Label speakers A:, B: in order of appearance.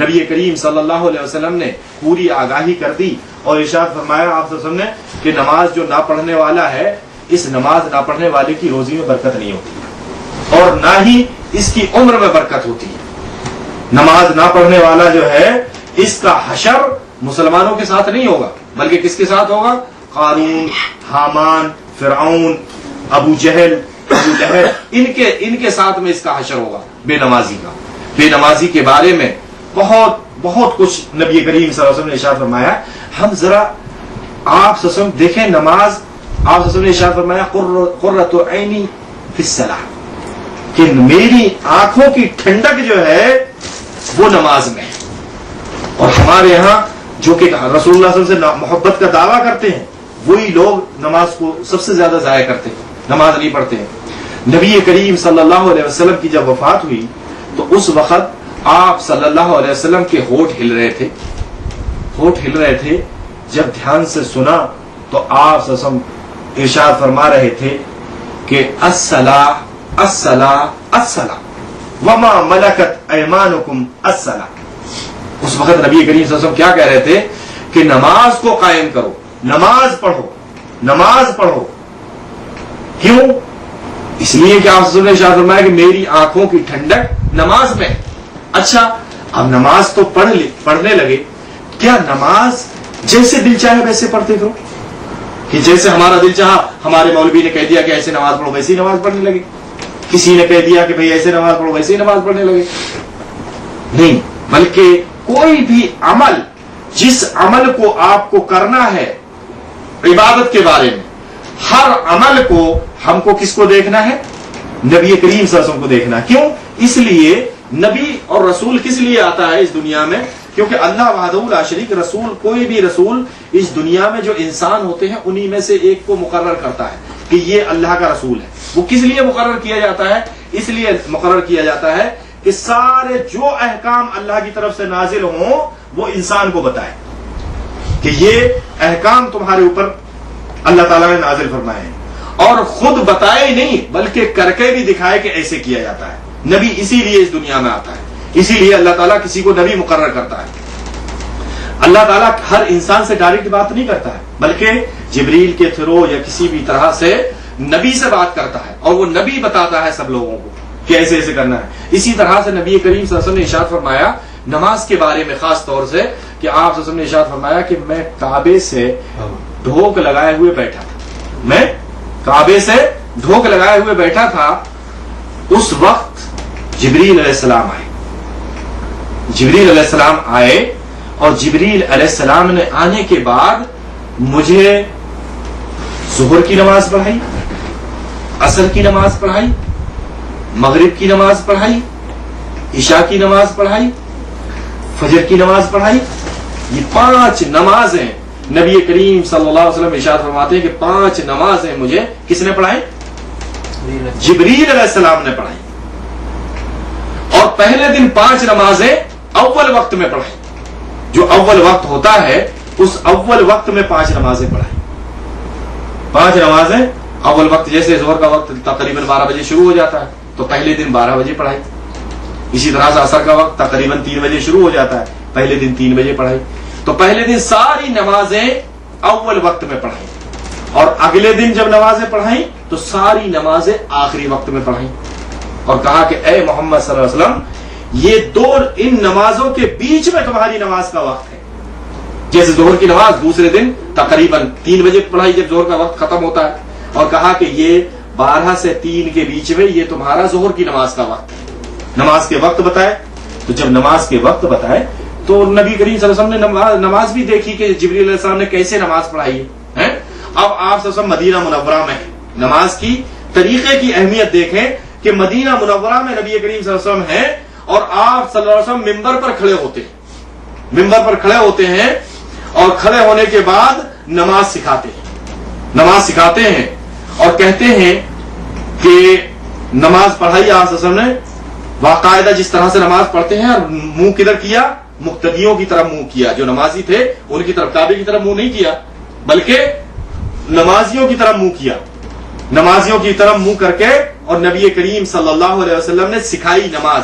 A: نبی کریم صلی اللہ علیہ وسلم نے پوری آگاہی کر دی اور ارشاد فرمایا آپ صلی اللہ علیہ وسلم نے کہ نماز جو نہ پڑھنے والا ہے، اس نماز نہ پڑھنے والے کی روزی میں برکت نہیں ہوتی اور نہ ہی اس کی عمر میں برکت ہوتی ہے۔ نماز نہ پڑھنے والا جو ہے اس کا حشر مسلمانوں کے ساتھ نہیں ہوگا، بلکہ کس کے ساتھ ہوگا؟ قارون، حامان، فرعون، ابو جہل، ابو لہب، ان کے ساتھ میں اس کا حشر ہوگا، بے نمازی کا۔ بے نمازی کے بارے میں بہت کچھ نبی کریم صلی اللہ علیہ وسلم نے ارشاد فرمایا۔ ہم ذرا آپ صلی اللہ علیہ وسلم دیکھیں نماز، آپ صلی اللہ علیہ وسلم نے ارشاد فرمایا قرۃ عینی فی الصلاۃ، کہ میری آنکھوں کی ٹھنڈک جو ہے وہ نماز میں ہے۔ اور ہمارے یہاں جو کہ رسول اللہ صلی اللہ علیہ وسلم سے محبت کا دعویٰ کرتے ہیں، وہی لوگ نماز کو سب سے زیادہ ضائع کرتے ہیں، نماز نہیں پڑھتے ہیں۔ نبی کریم صلی اللہ علیہ وسلم کی جب وفات ہوئی تو اس وقت آپ صلی اللہ علیہ وسلم کے ہونٹ ہل رہے تھے۔ جب دھیان سے سنا تو آپ صلی اللہ علیہ وسلم ارشاد فرما رہے تھے کہ الصلاۃ الصلاۃ الصلاۃ وما ملکت ایمانکم الصلاۃ۔ اس وقت نبی کریم صلی اللہ علیہ وسلم کیا کہہ رہے تھے کہ نماز کو قائم کرو، نماز پڑھو، نماز پڑھو۔ کیوں؟ اس لیے کہ آپ صلی اللہ علیہ وسلم نے ارشاد فرمایا کہ میری آنکھوں کی ٹھنڈک نماز میں۔ اچھا، اب نماز تو پڑھنے لگے، کیا نماز جیسے دل چاہے ویسے پڑھتے کرو؟ کہ جیسے ہمارا دل چاہا، ہمارے مولوی نے کہہ دیا کہ ایسے نماز پڑھو ویسے ہی نماز پڑھنے لگے، کسی نے کہہ دیا کہ بھئی ایسے نماز پڑھو ویسے ہی نماز پڑھنے لگے؟ نہیں، بلکہ کوئی بھی عمل، جس عمل کو آپ کو کرنا ہے عبادت کے بارے میں، ہر عمل کو ہم کو کس کو دیکھنا ہے؟ نبی کریم صلی اللہ علیہ وسلم کو دیکھنا ہے۔ کیوں؟ اس لیے نبی اور رسول کس لیے آتا ہے اس دنیا میں؟ کیونکہ اللہ وحدہ لا شریک، رسول کوئی بھی رسول اس دنیا میں جو انسان ہوتے ہیں انہی میں سے ایک کو مقرر کرتا ہے کہ یہ اللہ کا رسول ہے۔ وہ کس لیے مقرر کیا جاتا ہے؟ اس لیے مقرر کیا جاتا ہے کہ سارے جو احکام اللہ کی طرف سے نازل ہوں وہ انسان کو بتائے کہ یہ احکام تمہارے اوپر اللہ تعالیٰ نے نازل فرمائے ہیں، اور خود بتائے نہیں بلکہ کر کے بھی دکھائے کہ ایسے کیا جاتا ہے۔ نبی اسی لیے اس دنیا میں آتا ہے، اسی لیے اللہ تعالیٰ کسی کو نبی مقرر کرتا ہے۔ اللہ تعالیٰ ہر انسان سے ڈائریکٹ بات نہیں کرتا ہے، بلکہ جبریل کے تھرو یا کسی بھی طرح سے نبی سے بات کرتا ہے، اور وہ نبی بتاتا ہے سب لوگوں کو کہ ایسے ایسے کرنا ہے۔ اسی طرح سے نبی کریم صلی اللہ علیہ وسلم نے ارشاد فرمایا نماز کے بارے میں خاص طور سے کہ آپ صلی اللہ علیہ وسلم نے ارشاد فرمایا کہ میں کعبے سے ڈھوک لگائے ہوئے بیٹھا تھا، میں کعبے سے ڈھوک لگائے ہوئے بیٹھا تھا، اس وقت جبریل علیہ السلام آئے۔ جبریل علیہ السلام آئے اور جبریل علیہ السلام نے آنے کے بعد مجھے ظہر کی نماز پڑھائی، عصر کی نماز پڑھائی، مغرب کی نماز پڑھائی، عشاء کی نماز پڑھائی، فجر کی نماز پڑھائی۔ یہ 5 نمازیں نبی کریم صلی اللہ علیہ وسلم ارشاد فرماتے ہیں کہ 5 نمازیں مجھے کس نے پڑھائی؟ جبریل علیہ السلام نے پڑھائی، اور پہلے دن 5 نمازیں اول وقت میں پڑھائی۔ جو اول وقت ہوتا ہے اس اول وقت میں 5 نمازیں پڑھائی۔ 5 نمازیں اول وقت، جیسے ظہر کا وقت تقریباً 12 بجے شروع ہو جاتا ہے تو پہلے دن 12 بجے پڑھائی۔ اسی طرح سے عصر کا وقت تقریباً 3 بجے شروع ہو جاتا ہے، پہلے دن 3 بجے پڑھائی۔ تو پہلے دن ساری نمازیں اول وقت میں پڑھائیں، اور اگلے دن جب نمازیں پڑھائیں تو ساری نمازیں آخری وقت میں پڑھائیں، اور کہا کہ اے محمد صلی اللہ علیہ وسلم یہ ان نمازوں کے بیچ میں تمہاری نماز کا وقت ہے۔ جیسے ظہر کی نماز دوسرے دن تقریباً 3 بجے پڑھائی جب ظہر کا وقت ختم ہوتا ہے، اور کہا کہ یہ 12 سے 3 کے بیچ میں یہ تمہارا ظہر کی نماز کا وقت ہے۔ نماز کے وقت بتائے، تو جب نماز کے وقت بتائے تو نبی کریم صلی اللہ علیہ وسلم نے نماز بھی دیکھی کہ جبریل علیہ السلام نے کیسے نماز پڑھائی ہے۔ اب آپ صلی اللہ علیہ وسلم مدینہ منورہ میں نماز کی طریقے کی اہمیت دیکھیں کہ مدینہ منورہ میں نبی کریم صلی اللہ علیہ وسلم ہے، اور آپ صلی اللہ علیہ وسلم ممبر پر کھڑے ہوتے ہیں، ممبر پر کھڑے ہوتے ہیں، اور کھڑے ہونے کے بعد نماز سکھاتے ہیں اور کہتے ہیں کہ نماز پڑھائی آپ صلی اللہ علیہ وسلم نے باقاعدہ جس طرح سے نماز پڑھتے ہیں، اور منہ کدھر کیا؟ مقتدیوں کی طرف منہ کیا، جو نمازی تھے ان کی طرف، کعبے کی طرف منہ نہیں کیا بلکہ نمازیوں کی طرف منہ کیا، نمازیوں کی طرف منہ کر کے، اور نبی کریم صلی اللہ علیہ وسلم نے سکھائی نماز